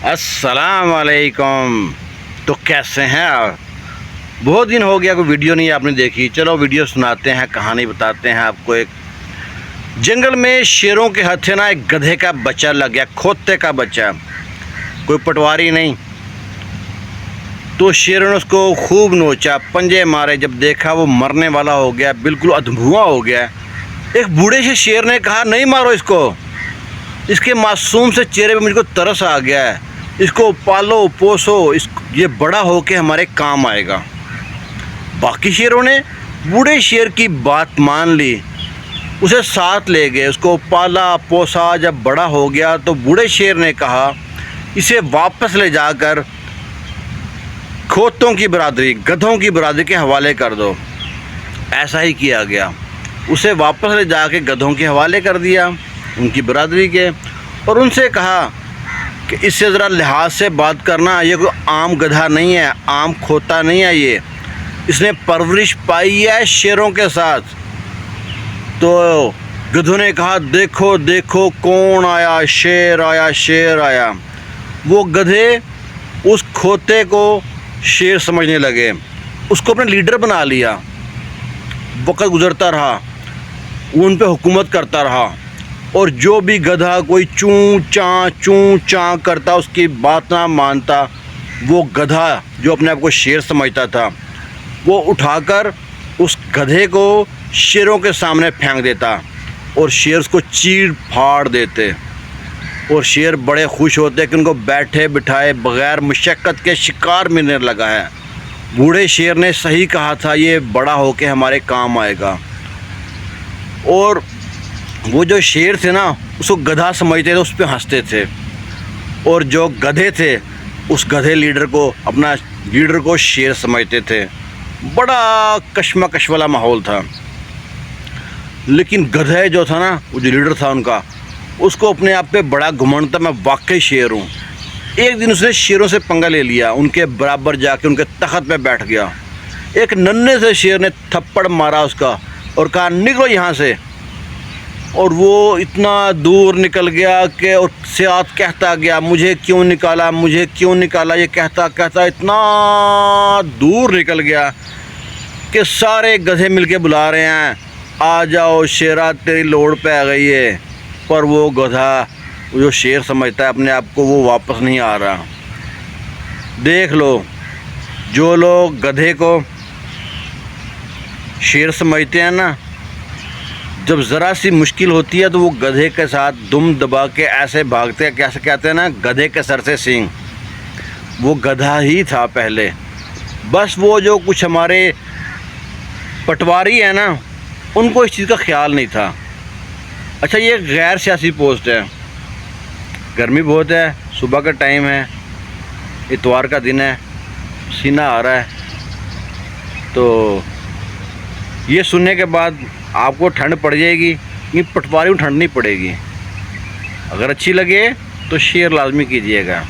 السلام علیکم۔ تو کیسے ہیں آپ؟ بہت دن ہو گیا کوئی ویڈیو نہیں آپ نے دیکھی۔ چلو ویڈیو سناتے ہیں، کہانی بتاتے ہیں آپ کو۔ ایک جنگل میں شیروں کے ہاتھے نا ایک گدھے کا بچہ لگ گیا، کھوتے کا بچہ، کوئی پٹواری نہیں۔ تو شیروں نے اس کو خوب نوچا، پنجے مارے، جب دیکھا وہ مرنے والا ہو گیا، بالکل ادھموا ہو گیا۔ ایک بوڑھے سے شیر نے کہا نہیں مارو اس کو، اس کے معصوم سے چہرے پہ مجھ کو ترس آ گیا ہے، اس کو پالو پوسو، یہ بڑا ہو کے ہمارے کام آئے گا۔ باقی شیروں نے بوڑھے شیر کی بات مان لی، اسے ساتھ لے گئے، اس کو پالا پوسا۔ جب بڑا ہو گیا تو بوڑھے شیر نے کہا اسے واپس لے جا کر کھوتوں کی برادری، گدھوں کی برادری کے حوالے کر دو۔ ایسا ہی کیا گیا، اسے واپس لے جا کے گدھوں کے حوالے کر دیا، ان کی برادری کے، اور ان سے کہا کہ اس سے ذرا لحاظ سے بات کرنا، یہ کوئی عام گدھا نہیں ہے، عام کھوتا نہیں ہے، یہ اس نے پرورش پائی ہے شیروں کے ساتھ۔ تو گدھوں نے کہا دیکھو دیکھو کون آیا، شیر آیا، شیر آیا۔ وہ گدھے اس کھوتے کو شیر سمجھنے لگے، اس کو اپنا لیڈر بنا لیا۔ وقت گزرتا رہا، وہ ان پہ حکومت کرتا رہا، اور جو بھی گدھا کوئی چوں چاں کرتا، اس کی بات نہ مانتا، وہ گدھا جو اپنے آپ کو شیر سمجھتا تھا، وہ اٹھا کر اس گدھے کو شیروں کے سامنے پھینک دیتا، اور شیر اس کو چیر پھاڑ دیتے، اور شیر بڑے خوش ہوتے کہ ان کو بیٹھے بٹھائے بغیر مشقت کے شکار ملنے لگا ہے۔ بوڑھے شیر نے صحیح کہا تھا، یہ بڑا ہو کے ہمارے کام آئے گا۔ اور وہ جو شیر تھے نا، اس کو گدھا سمجھتے تھے، اس پہ ہنستے تھے، اور جو گدھے تھے اس گدھے لیڈر کو، اپنا لیڈر کو شیر سمجھتے تھے۔ بڑا کشمکش والا ماحول تھا۔ لیکن گدھے جو تھا نا، وہ جو لیڈر تھا ان کا، اس کو اپنے آپ پہ بڑا گھمنڈ تھا، میں واقعی شیر ہوں۔ ایک دن اس نے شیروں سے پنگا لے لیا، ان کے برابر جا کے ان کے تخت پہ بیٹھ گیا۔ ایک ننھے سے شیر نے تھپڑ مارا اس کا اور کہا نکلو یہاں سے، اور وہ اتنا دور نکل گیا کہ سیات کہتا گیا مجھے کیوں نکالا، مجھے کیوں نکالا، یہ کہتا کہتا اتنا دور نکل گیا کہ سارے گدھے مل کے بلا رہے ہیں آ جاؤ شیرا تیری لوڑ پہ آ گئی ہے، پر وہ گدھا جو شیر سمجھتا ہے اپنے آپ کو، وہ واپس نہیں آ رہا۔ دیکھ لو، جو لوگ گدھے کو شیر سمجھتے ہیں نا، جب ذرا سی مشکل ہوتی ہے تو وہ گدھے کے ساتھ دم دبا کے ایسے بھاگتے ہیں، کیسے کہتے ہیں نا، گدھے کے سر سے سینگ۔ وہ گدھا ہی تھا پہلے، بس وہ جو کچھ ہمارے پٹواری ہیں نا، ان کو اس چیز کا خیال نہیں تھا۔ اچھا، یہ غیر سیاسی پوسٹ ہے، گرمی بہت ہے، صبح کا ٹائم ہے، اتوار کا دن ہے، پسینہ آ رہا ہے، تو یہ سننے کے بعد آپ کو ٹھنڈ پڑ جائے گی، یہ پٹواری کو ٹھنڈ نہیں پڑے گی۔ اگر اچھی لگے تو شیئر لازمی کیجیے گا۔